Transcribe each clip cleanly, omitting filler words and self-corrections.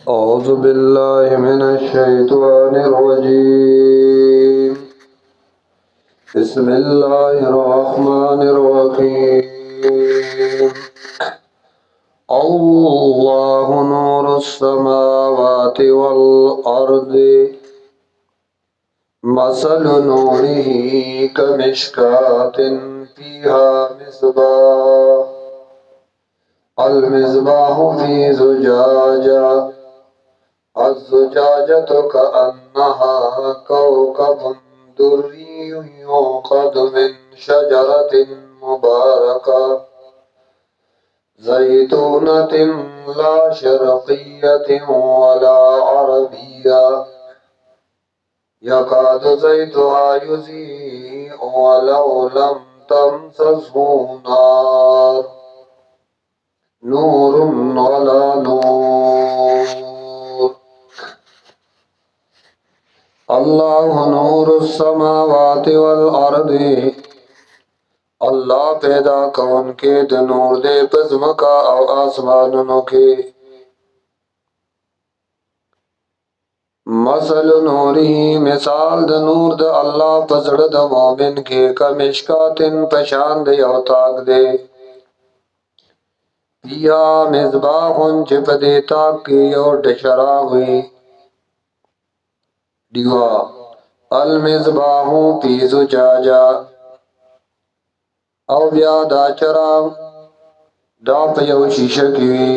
أعوذ بالله من الشيطان الرجيم. بسم الله الرحمن الرحيم. الله نور السماوات والأرض مثل نوره كمشكاة فيها مصباح المصباح في زجاجة الزجاجة كأنها كوكب دري يوقد من شجرة مباركة زيتونة لا شرقية ولا عربية يكاد زيتها يضيء ولو لم تمسسه نار نور على نور. اللہ نور السماوات والارض، اللہ پیدا کون کے د نور دے پزمکا او آسمانونو کے. مثل نوری مثال د نور د اللہ پزړه د مومن کے کمشکاتن پشان د یو تاک دے پیا مصباحن چې په دې تاک کې یو ډشرا ہوئی دیوا المصباح فی زجاجہ او بیا دا چراغ دا په یو شیشه کې وي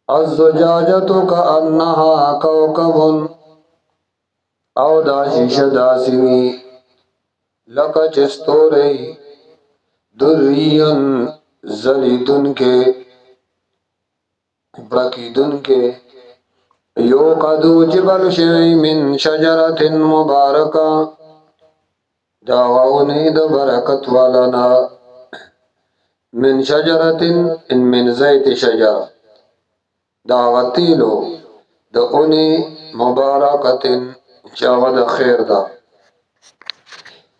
الزجاجة کأنها کوكب او دا شیشه داسې وي لکه چې ستوری دریون ځلیدون کې بړکیدون کې یو قدو جبل شوی من شجرت مبارکا داواونی د برکت والانا من شجرت ان من زیت شجر داوتیلو د اونی مبارکت چاود خیر دا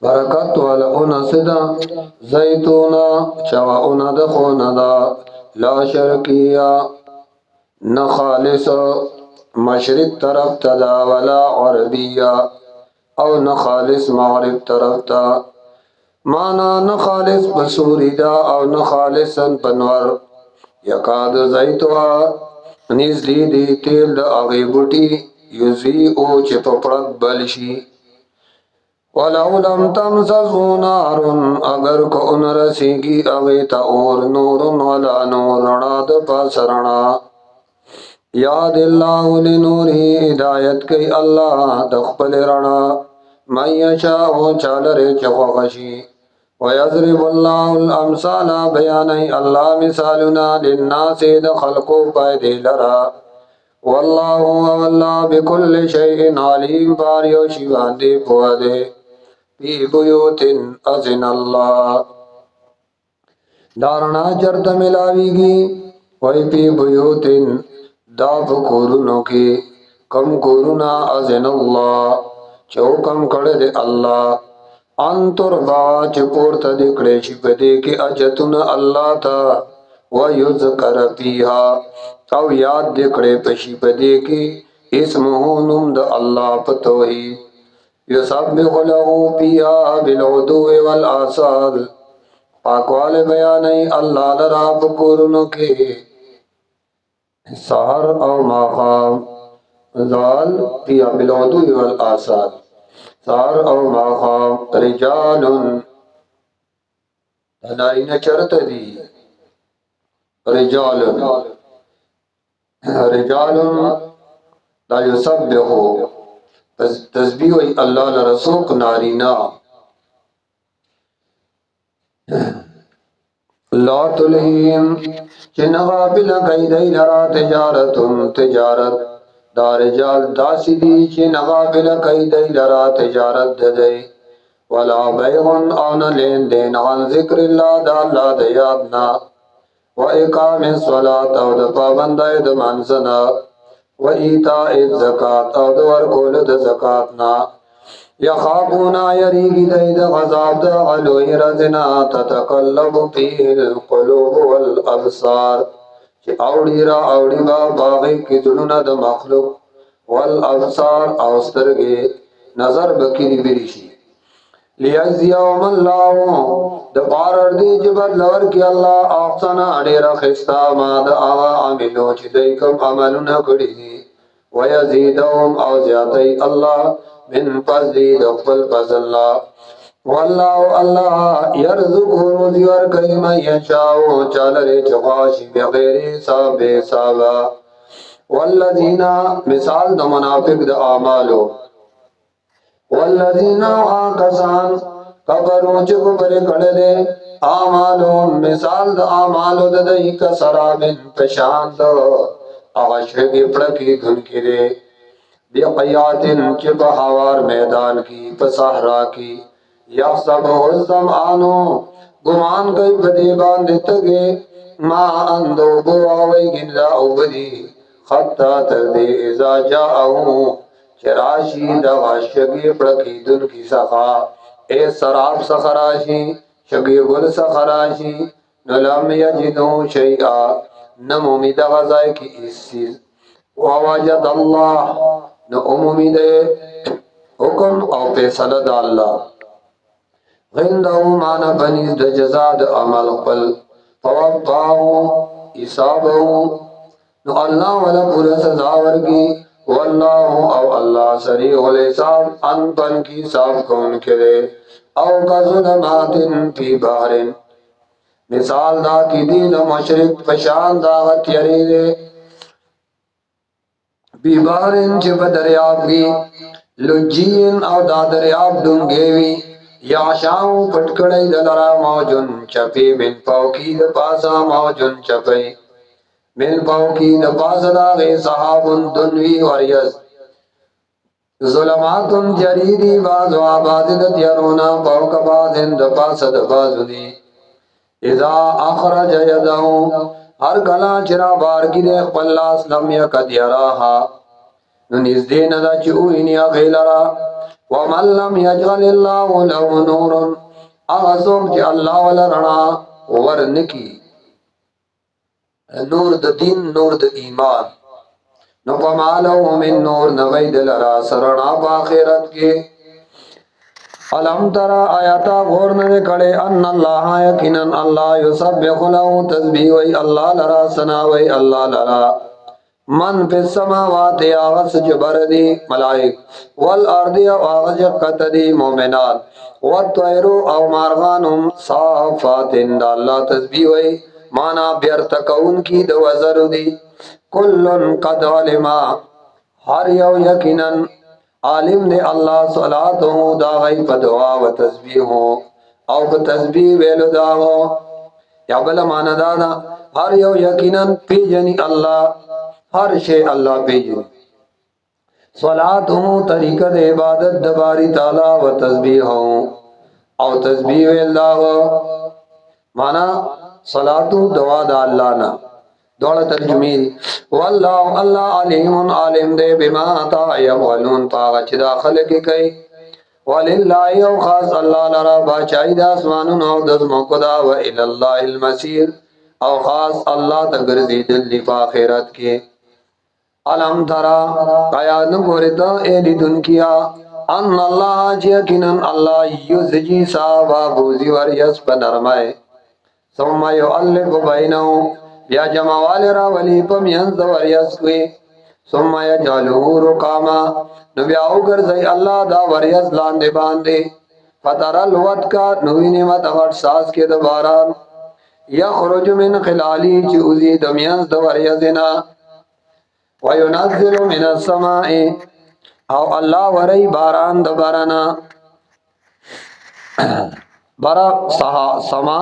برکت والا اون صدا زیتونا چاوا اون د خون دا لا شرقیہ نخالص مشرق طرف تدا ولا عربیہ او نخالص مغرب طرف تا مانا نخالص بسوری دا او نخالصا پنور یکاد زیتوا نیز دی تیل دا اغی بوٹی یزی او چپ پڑک بلشی ولو لم تمسسو نارن اگر کو ان رسیگی اغی تا اور نور ولا نور رنا دا پاس رنا یاد اللہ لنوری ہدایت کی اللہ دخپل رنا من یشاء چالر چخوخشی ویضرب اللہ الامثال بیانی اللہ مثالنا للناس دخلقو پایدی لرا واللہ واللہ بکل شیء علیم پاریو شیوان دی پوادے فی بیوت اذن اللہ دارنا چرت ملاوی گی وی فی بیوت دا کورونو کی کم کورونا اذن اللہ چو کم کڑے اللہ انتر با چپور تا دکڑے شپدے کی اجتن اللہ تا ویذکر پیہا او یاد دکڑے پشپدے کی اسمہ نم دا اللہ پتوہی یسبح لہو پیہا بالعدو والآصال پاکوال بیانی اللہ لرا بکورنو کے سحر او ماخام زال پیہا بالعدو والآصال سار او ماخام رجالن تنائن چرت دی رجالن لا یسبحو تسبیح وی اللہ لرسوک نارینا لا تلہیم چن غافل قیدی لرا تجارت دا رجال داسی دی چی نغافل قیدی لرا تجارت ددی ولا بیغن آن لین دین عن ذکر اللہ دا اللہ دیادنا و اقام الصلاة او دا پابندائی دا منزنا و ایتاء الزکاة او دا ورکول دا زکاتنا یخافونا یریگی دی دا غذاب دا علوی رزنا تتقلب فیه القلوب والابصار چې اوړي را اوړي با باغی کې زړونه د مخلوق والابصار او سترګې نظر بکری بری شي لیجزیهم الله د بارر دی چې بدلور کې الله احسن ډیر خستا ما د هغه عملو چې دوی کوم عملونه کړی دي ويزيدهم او زیاتی الله من فضل د خپل فضل الله والله الله يرزق روزي ورکړي مې یشاء چالره چغاشي بغیر حساب والذین مثال د منافق د اعمالو والذین آکسان کفروا چې کفر کړل دي اعمالو مثال د اعمالو د دای کا سرابن پشاند اواشګي پړکی غن کړي دی قیاتن چې په هوار میدان کی په صحرا کی یا سب الزمانو ګمان کوي په دې باندې تګي ما اندو بو اوي ګنلا او بدی حتا تر دې اذا جاءو چراشی دا شگی پڑکی دن کی سخا اے سراب سخراشی شگی گل سخراشی نلم یجدو شیئا نمومی دا غزائی کی اس چیز وواجد اللہ نو امومی دے حکم او پیسل دا اللہ غندہو مانا بنیز دا جزا دا عمل قل فواباہو حسابہو نو اللہ والا پورا سزاور کی واللہ او اللہ سریع الحساب ان پن کی حساب کون کرے او کا ظلمات فی بحر مثال دا کی دین مشرق پشان دا غتیری دے بی بحر چپ دریاب کی لجین او دا دریاب دنگیوی یا شاو پٹکڑی دلرا موجن چپی من پوکی دا پاسا موجن چپی من پاوکی نپاس داغی صحابن دنوی وریز ظلماتن جریدی بازو آبازدت یرونا پاوک بازن دپاس دبازو دی اذا اخرج یدہو ہر کلا چرا بار کی دیکھ پلاس لم یکد یراہا ننیز دین دا چوئنی اغیلرا ومن لم یجغل اللہ لہو نورن اغسوک چی اللہ ولرنا ورنکی نور د دین نور د ایمان نو پمالو من نور نوید لرا سرنا باخرت کے علم ترا آیاتا غور نہ کڑے ان اللہ یقیناً اللہ یسبح له تسبیح وی اللہ لرا ثنا وی اللہ لرا من فی السماوات آغس جبر دی ملائک والارض آغس قط دی مومنات والطیرو او مارغانم صافات دا اللہ تسبیح وی مانا بیرتکون کی دو وزر دی کلن قد علما ہر یو یقیناً عالم دے اللہ صلاتو دا غی پا دعا و تسبیحو او پا تسبیح ویلو داغو یا بلا مانا دادا ہر یو یقیناً پی جنی اللہ ہر شے اللہ پی جنی صلاتو طریقہ دے عبادت دباری تعالی و تسبیحو او تسبیح ویل داغو مانا صلاتو دعا دا اللہ نا دوڑا ترجمی واللہ اللہ علیم عالم دے بما تا یفعلون پاغا چی داخل کی کئی وللہ او خاص اللہ لرا باچائی دا اسمانون او دزمکو دا و الاللہ المسیر او خاص اللہ تگرزی دلی پا خیرت کی علم ترا قیاد نگورتا ایلی دن کیا ان اللہ چیکنن اللہ یزجی صحابہ بوزی وریس پنرمائے ثم یعلق بینہو یا جمعوال را ولی پم ینز وریس کوئی ثم یجعلو رقاما نبیاو کرزی اللہ دا وریس لاندے باندے فتر الوت کا نوینی متغٹ ساس کے دباران یخرج من خلالی چوزی دمینز دا وریسنا وینزل من السمائی او اللہ وری باران دبارنا برا سما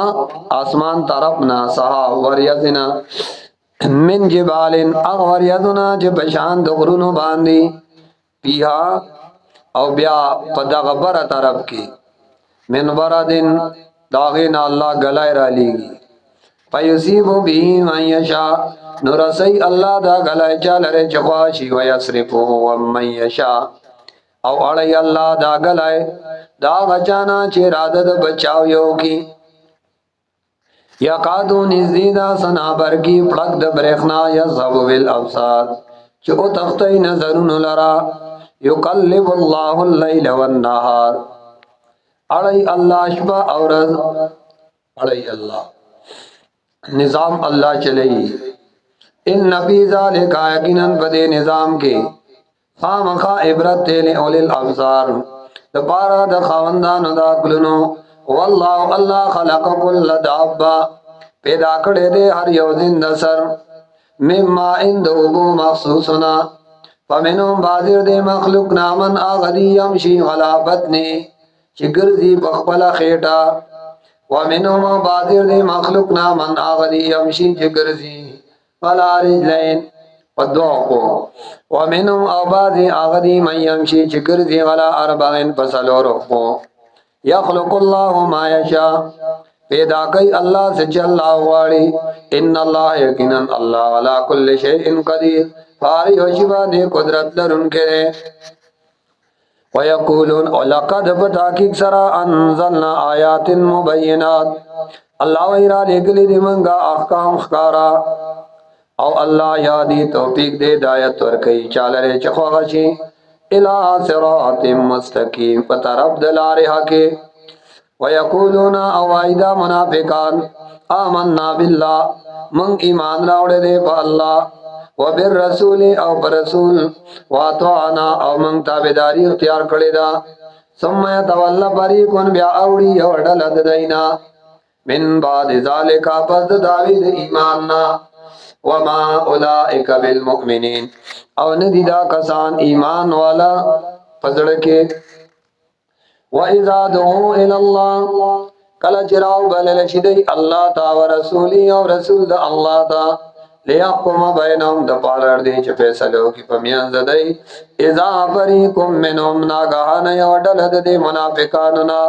آسمان طرفنا سہا وریزنا من جبالن اغ وریزنا جبشان دغرونو باندی پیہا او بیا پدغ برا طرف کی من بردن داغینا اللہ گلائی را لیگی فیصیبو بھی من یشا نرسی اللہ دا گلائی چالر چخواشی ویسرفو ومن یشا او اڑی اللہ دا گلائے دا غچانا چی رادد بچاو یو کی یقادو نزدیدا سنابر کی پڑک د برخنا یذهب بالابصار چې او تختی نظرون لرا یقلب الله اللیل والنهار اړی الله شپه او ورځ اړی الله نظام الله چلی ان فی ذلک یقینا بدی نظام کې خامخا عبرت له اول الابصار د پارا د خواندانو د عقلونو والله الله خلق كل دابه پیدا کړی دی هر یو زنده سر مما اندو مخصوصنا فمنهم بازر دی مخلوق نامن آغدی یمشی غلا بطنی چی گرزی بخبلا خیٹا ومنهم بازر دی مخلوق نامن آغدی یمشی چی گرزی غلا رجلین ودوقو ومنهم آبازی آغدی من یمشی چی گرزی غلا اربعین پسلو رخو یخلق اللہ ما یشا پیدا کئی اللہ سے چل آواری ان اللہ یقینا اللہ علا کل شیء قدیر فاری و شبا دے قدرت لرن کے دے ویقولون لقد بتاکیق سرا انزلنا آیات مبینات اللہ ویرا لگلی دی منگا احکام خکارا او اللہ یادی توفیق دے دایت ورکی چالرے چخوغشی الہ صراط مستقیم پترب دلارہا کے ویقولون اوائدہ منافقان آمنا باللہ من ایمان راوڑے دے پا اللہ وبالرسول او برسول واتوانا او من تابداری اختیار کردے دا ثم یتولا فریقون بیا اوڑی یوڑلد دینا من بعد ذالکا پس داوید ایماننا وما اولائک بالمؤمنین او ندیدہ کسان ایمان والا پزڑکے وَإِذَا دُعُوا إِلَى اللَّهِ کله چراو بلل شدی الله تا و رسولی او رسول د الله تا ليحكم بينهم د پالر دی چې فیصلو کی پمیان زدای اذا فریقم منهم ناگهان یوډل د منافقانو نا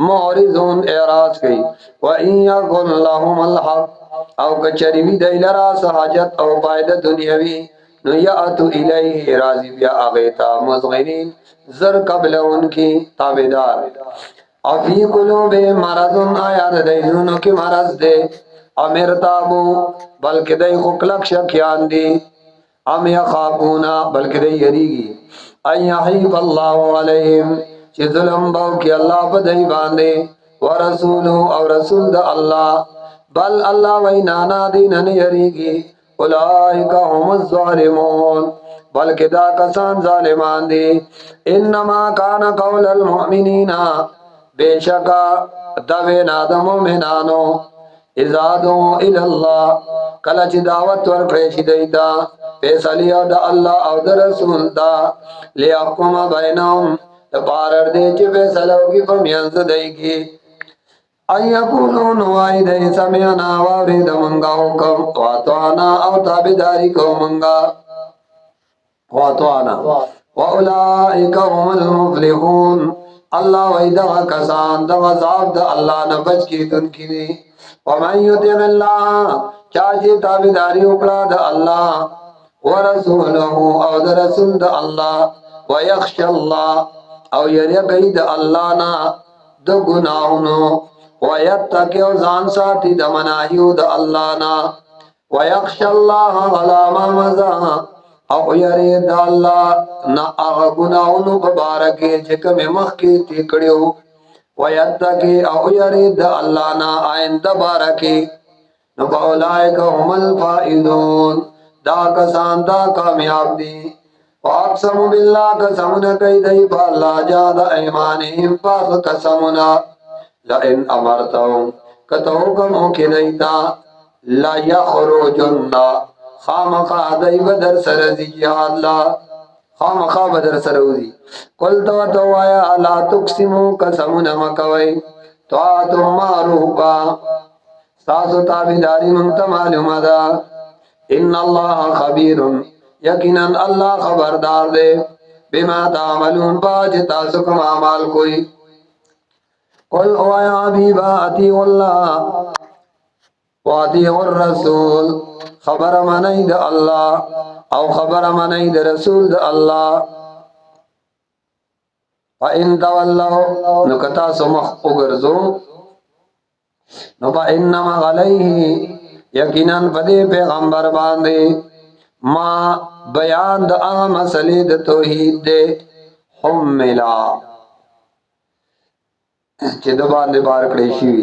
مورزون اعراض کئ و ان یقل لهم الحق او کچری وی دایلرا سہاجت او فائدہ دنیاوی نو یاتو الیه راضی بیا اغیتا مزغنین زر قبل ان کی تابدار افی قلوب مرضن آیات دیزنو کی مرض دے امرتابو بلکہ دی خکلک شکیان دی ام یخافونا بلکہ دی یریگی ان یحیب اللہ علیہم چی ظلم باو کی اللہ بدئی باندے ورسولو او رسول دا اللہ بل اللہ وینانا دینن یریگی اولئک هم الظالمون بلکہ دا کسان ظالمان دی انما کان قول المؤمنین بے شکا دوینا دا مومنانو اذا دعو الاللہ کلچ دعوت ورکڑیش دیتا فیصلی دا اللہ او دا رسول دا لیحکم بینهم دا پارر دے چی فیصلو کی فمیانز دے کی ایقولون وائی دے سمیانا وارد منگا حکم واتوانا او تابداری کو منگا واتوانا وَأُولَئِكَ هُمُ الْمُفْلِحُونَ اللہ وی دغا کسان دغا ذاب دا اللہ نبچ کی دن کی دی وَمَنْ يُطِعِ اللَّهَ چاچی تابداری اکڑا دا اللہ وَرَسُولَهُ او دا رسول دا اللہ وَيَخْشَ اللَّهِ او یریقی دا اللہ نا دا گناہنو وَيَتَّقِ او زان ساتی دا مناہیو دا اللہ نا وَيَخْشَ اللَّهَ غَلَامَ مَزَا او یری دا اللہ نا آغا گناہنو ببارکی چکم مخی تیکڑیو ویتکی او یری دا اللہ نا آئند بارکی نبا اولائک هم الفائدون دا کسان دا کامیاب دی واقسم باللہ قسمنا کئی دی پا اللہ جاد ایمانیم پاس قسمنا لئن امرتهم کتو کمو کی دیتا لا یخرجننا خامخا دای بدر سرزی جہاد لا خامخا بدر سروزی قل تو آیا لا تقسمو قسمون مکوئی تواتم معروفا ساسو تابداری منت معلوم دا ان اللہ خبیر یقینا اللہ خبردار دے بما تعملون باج تاسکم عمال کوئی قل آیا حبیبا اتیو اللہ واتیو الرسول خبر منئی دا اللہ او خبر منئی دا رسول دا اللہ فَإِن تَوَلَّوْا نکتا سمخ اگرزو نو با انما علیه یقینا پدی پیغمبر باندې ما بیان د هغه مسلې د توحید دے حملا چې د باندې بار کړی شي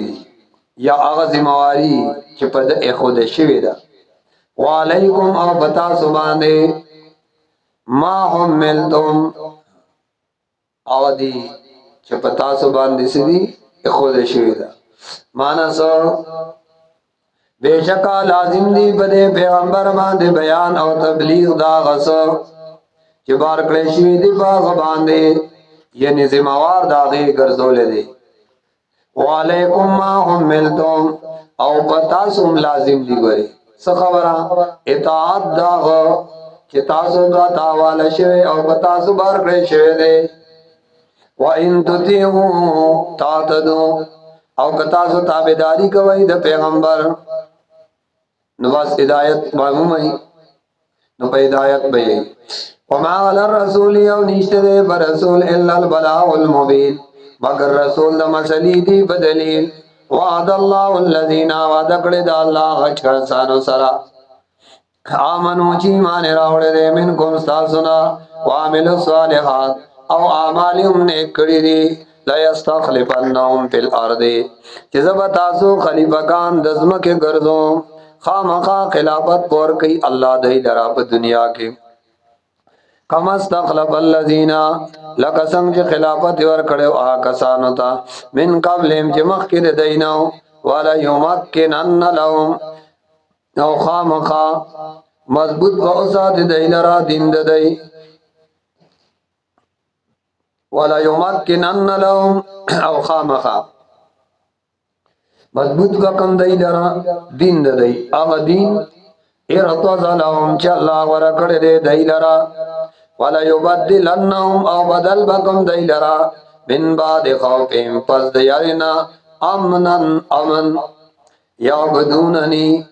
یا هغه ذمہواری چې په د خود شوی ده وعلیکم او بتا سبحانه ما حملتم او دی چې پتا سبحانه سړي خود شوی ده معنا سو بیشکا لازم دی بده پیغمبر باندې بیان او تبلیغ دا غس چې بار کړی شي دی باغ باندې یعنی ذمہوار داغه ګرځول دي وعلیکم ما حملتم او پتا سم لازم دی ګوري څه خبره اطاعت داغه چې تاسو دا تاواله شوی او پتا سو بار کړی شوی دی وان تطیعوا تعتدوا او کتا سو تابعداری کوي د پیغمبر نو بس ہدایت معلومه نو په ہدایت به وما على الرسول او نشته پر رسول الا البلاغ المبين مگر رسول د مسلې دی بدلیل وعد الله الذين وعدکړه د الله غچکانو سره امنو چې مان راوړل منکم استاسنا وعمل الصالحات او اعمالهم نیکړي دي لا يستخلفنهم في الارض چې زب تاسو خلیفګان د ځمکه ګرځو خامخا خلافت پور کوي الله دې درا په دنیا کې کما استخلف الذين لکسم چې خلافت ور کړو آ کسانو ته من قبلهم چې مخکې دینو ولا يمكنن لهم او خامخا مضبوط و اوسات دیلرا دین ددی ولا يمكنن لهم او خامخا مضبوط کا کم دیلرا دین ددی اغا دین ارتض لهم چې الله ورکړه دې دیلرا ولا يبدلنهم او بدل بكم دیلرا من بعد خوفهم پس دیارنا امن یعبدوننی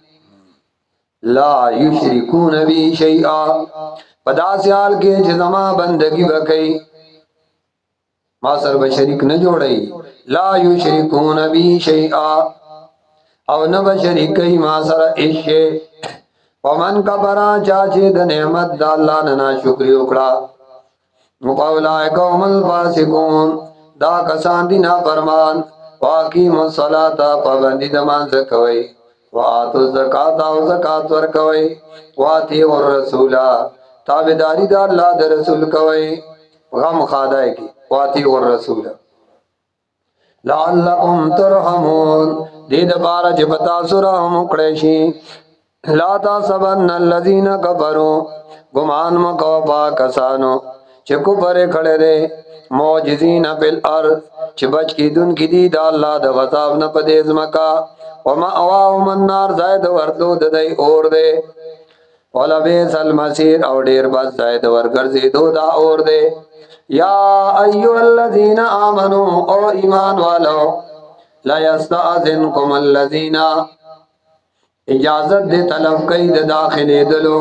لا یشرکون بی شیئا پدا سیال کې چې زما بندگی وکړي ما سره به شریک نه جوړي لا یشرکون بی شیئا او نه به شریکي ما سره هیڅ ومن کبرا چاچه د نعمت د الله نه شکر وکړه مقاولای قوم الفاسقون دا کسان دي نه فرمان واقیم الصلاۃ پابندی د مانځ کوي واتو زکات او زکات ور کوي واتی اور رسول تابعداري د الله د رسول کوي غم خادای کی واتی اور رسول لعلکم ترحمون دې د بار چې پتا سره هم کړی شي لا تاسبن الذين كفروا گمان مکو با کسانو چې کوپر کړه دې معجزین بالارض چې بچ کی دن کی دی د الله د غضب نه پدې ځمکا وما اواهم النار زائد ورتو ددای اور دے ولا بیس المسیر او ډیر بس زائد ورګرځي دو دا اور دے یا ایو الذین آمنو او ایمان والو لا یستاذنکم الذین اجازت دے طلب کئی د داخلي دلو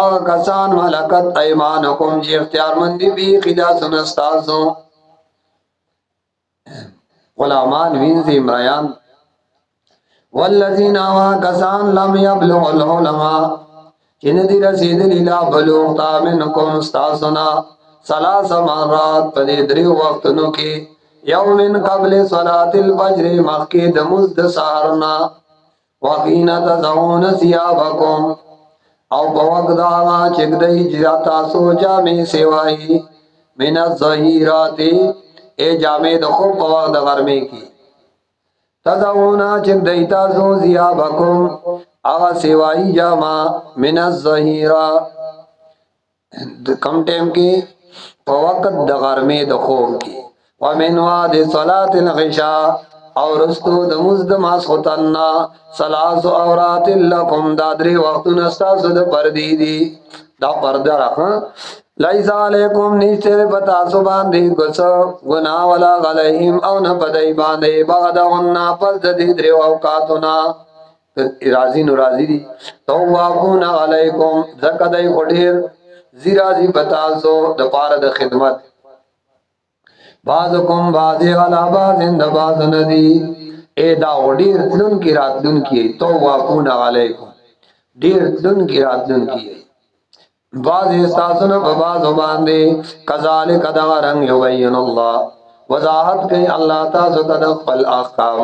او کسان ملکت ایمانکم چې اختیار مندي بي خلاص نستاسو غلامان وینځي مریان والذین کسان لم یبلغ العلماء چن دی رسید لیلا بلوغ تامنکم استاسنا ثلاث مرات پدې درې وختونو کې یومن قبل صلاه الفجر مخکې د مزد سحرنا وقینا تزعون ثيابکم او بوق دا چې دای جاتا سوجا می سیوای من الظهیرات ای جامې د خو په وخت د غرمې کې تدعونا چک دیتا سو زیابکم آغا سیوائی جاما من الظہیرہ کم ٹیم کی فوقت دغرمی دخوب کی ومن واد صلاة الغشاء اور رستو دمزد ماسخطنا سلاس اورات لکم دادری وقت نستاسو دا پردی دی دا پردہ رکھا لیسا علیکم نیشتر پتا سو باندی گسو گناہ ولا غلیہم او نپدائی باندی بغدغننا پس دی دری اوقاتنا رازی نرازی دی توابون علیکم زکدائی خودیر زیرازی پتا سو دا پارد خدمت بعضکم بعضی غلا بعض اند بعض ندی اے دا ډیر تلون کی راتلون کی توافون علیکم ډیر تلون کی راتلون کی بعض استاسونه په بعض باندې کذالک دا رنگ یبین الله وضاحت کوي الله تاسو ته خپل احکام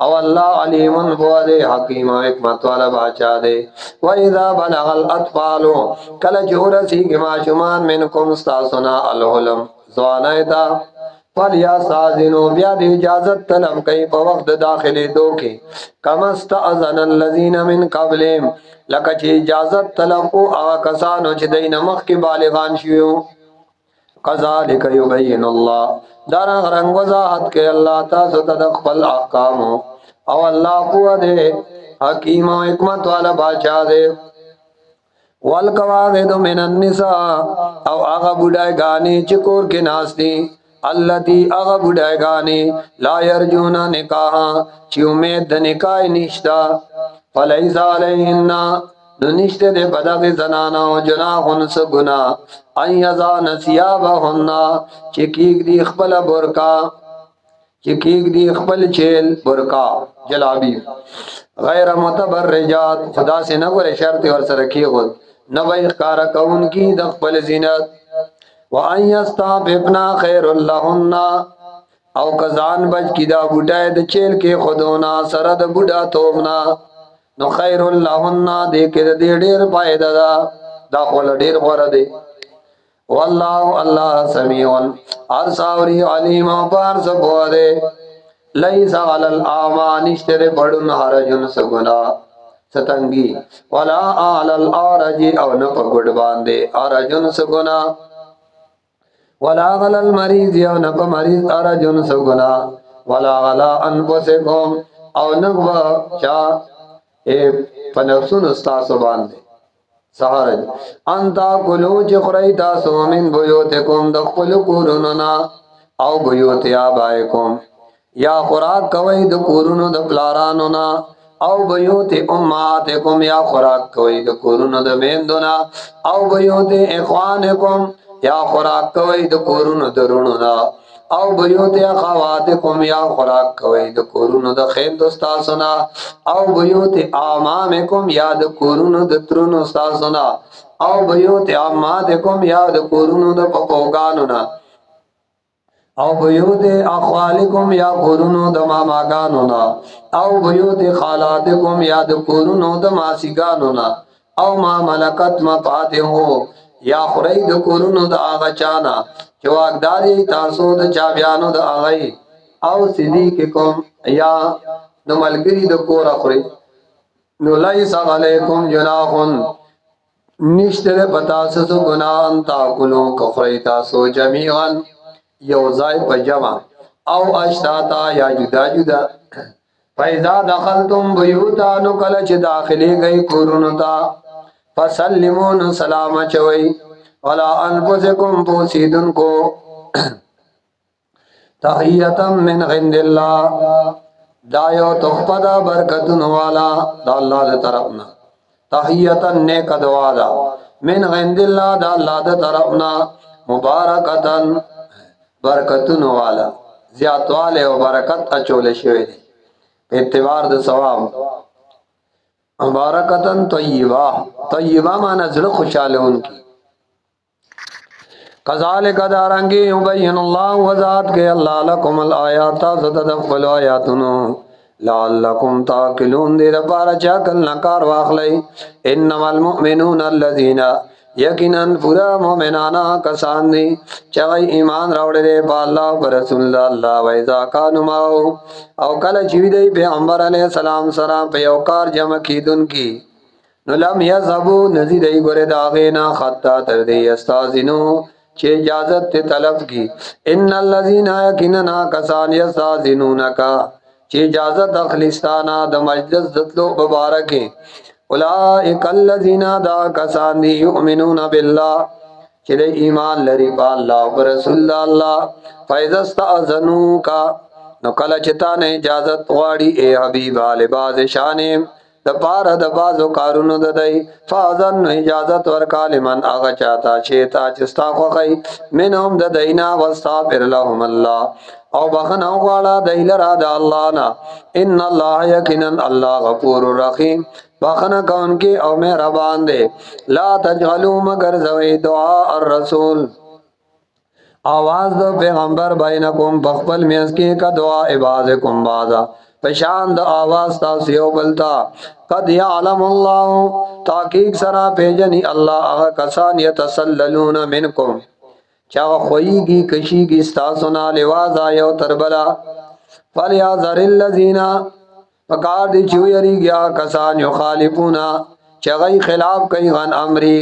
او الله علیم بوده حکیم او حکمت والا بادشاہ دی و اذا بلغ الاطفال کله جورسی ما شومان منکم استاسنا الحلم زوانایتا فلیا سازنو بیا دی اجازت طلب کوي په وخت داخلي دوکي کما استاذن الذين من قبلهم لکه چې اجازت طلب کو هغه کسانو چې دین مخ کې بالغان شيو کذالک یبین الله دارا رنگ وضاحت کې الله تاسو ته خپل احکام او الله قوه دې حکیم او حکمت والا بادشاہ دې والقواعد من النساء او هغه بډایګانی چې کور کې ناس دي التي هغه بډایګانی لا يرجون نکاح چې امید د نکاح نشتا فلیس علیهن نشته دې بدغه زنانا او جناحون س گنا ايذا نسيابهن چکیګ دی خپل برکا چکیګ دی خپل چیل برکا جلابی غیر متبرجات خدا سے نہ ګره شرط ور سره کیغو نہ وای کار کون کی د خپل زینت وان یستعففنا خیر لهن او کزان بچ کی دا بوډای د چیل کې خودونا سره د بوډا تومنا نو خیر لهن دې کې دې ډېر فائدہ دا خپل ډېر غوړه دی والله الله سميع ارساوري عليم بار سبوده ليس على الاعمى نشتر بڑن حرجن سگنا ستنگی ولا على الارج او نه پګډ باندې ارجن سگنا ولا على المريض او نه په مریض ارجن سگنا ولا على انفسكم او نه چا په نفسونو استاسو باندې سحرج انتا کلو چې خوري تاسو من بیوتکم د خپل کورونو نا او بیوت آبائکم یا خوراک کوي د کورونو د پلارانو نا او بیوت امهاتکم یا خوراک کوي د کورونو د میندو نا او بیوت اخوانکم یا خوراک کوي د کورونو د رونو نا او بیوت اخواتکم یا خوراک کوي د کورونو د خیند استاسنا او بیوت امامکم یا د کورونو د ترونو استاسنا او بیوت اماتکم یا د کورونو د پپوګانو نا او بیوت اخوالکم یا کورونو د ماماګانو نا او بیوت خالاتکم یا د کورونو د ماسیګانو نا او ما ملکت مفاتحو یا خوري د کورونو د آغا چانا چواکداری تاسو د چاویانو د آغای او صدیق کوم یا د ملګری د کور اخري نو لیس علیکم جناحون نشتره پتاسو گناہن تاکلو کخری تاسو جمیعا یوزای پا جمع او اشتاتا یا جدا جدا فیضا دخلتم بیوتانو کلچ داخلی گئی کورونو تا فسلمون سلام چوئی ولا انفسکم پوسیدن کو تحییتا من غند اللہ دایو تخپدا برکتن والا دا اللہ دا طرفنا تحییتا نیک دعا دا من غند اللہ دا اللہ دا طرفنا مبارکتا برکتن والا زیادت والے و برکت اچول شوئے دی اعتبار دا ثواب مبارکتا طیبہ طیبہ مانا زر خوشالون کی کذالک دارنگی یبین اللہ وذات کے اللہ لکم الآیات ستدفل آیاتنو لعلکم تاکلون دیر پارا چاکل نکار واخلی انما المؤمنون الذین یقیناً پورا مومنانا کسان دی چغی ایمان راوڑے دے پا اللہ پر رسول اللہ ویزا کانو ماؤ او کل چوی دی پیغمبر علیہ السلام سلام پیوکار جمع کی دن کی نلم یذبو نزی دی گرے داغینا خطا تردی استازنو چه اجازت تے طلب کی ان اللذین یقیننا کسان یستازنونکا چه اجازت اخلستانا دا مجلس دتلو مبارکی اولائک اللذین دا کسان دی یؤمنون باللہ چه دے ایمان لری پا اللہ و رسول اللہ فیضستازنوکا نکل چتان اجازت غاڑی اے حبیب لباز شانیم د پارا د بازو کارونو د دی فازن اجازت ورکا لمن آغا چاہتا چیتا چستا خوخی منهم د دینا واستغفر لهم الله او بخنه غواړه دی لره د الله نه. ان الله یقینا الله غفور رحیم بخنه کونکي او مهربان دی. لا تجعلوا مگر زوی دعاء الرسول आवाज د پیغمبر بینکم بخبل میز کې کا دعا عبادکم بازا پشان د آواز تاسو یو بلتا. قد یعلم الله تحقیق سرا پیجنی الله هغه کسان یتسللون منکم چا خوېږي کشيږي تاسو نه لوازا یو تربلا. فلیاذر الذین فقار دی چویری گیا کسان یخالفونا چغی خلاف کوي غن امری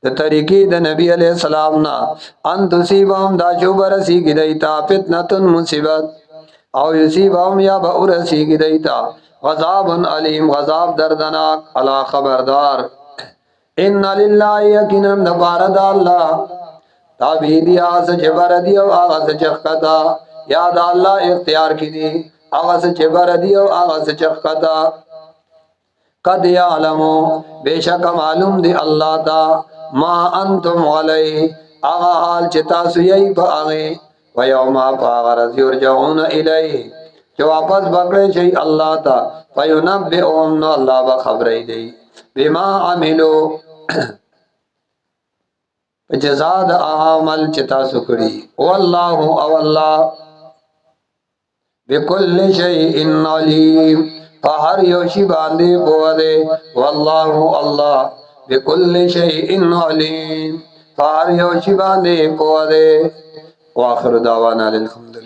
د طریقې د نبی علیہ السلام نا ان تصيبهم دا چوبرسی کی دیتا فتنه مصیبت او یصيبهم یا بورسی کی دیتا غضب علیم غضب دردناک الا خبردار. ان لله یقینا بارد الله تابیدی آس چبر دی او آغاز چخکتا یاد اللہ اختیار کی دی آغاز چبر دی او آغاز چخکتا. قد یعلمو بے شک معلوم دی اللہ تا ما انتم علی آغا حال چتا سوئی پا آغی و یوما پا غرز یرجعون الی جو واپس بکڑے شئی اللہ تا فینبئهم نو اللہ بخبری دی بما عملو جزا د عمل چتا سکڑی. والله او الله بكل شيء عليم فهر یوشی باندې بوده. والله الله بكل شيء عليم فهر یوشی باندې بوده. واخر دعوانا الحمد لله.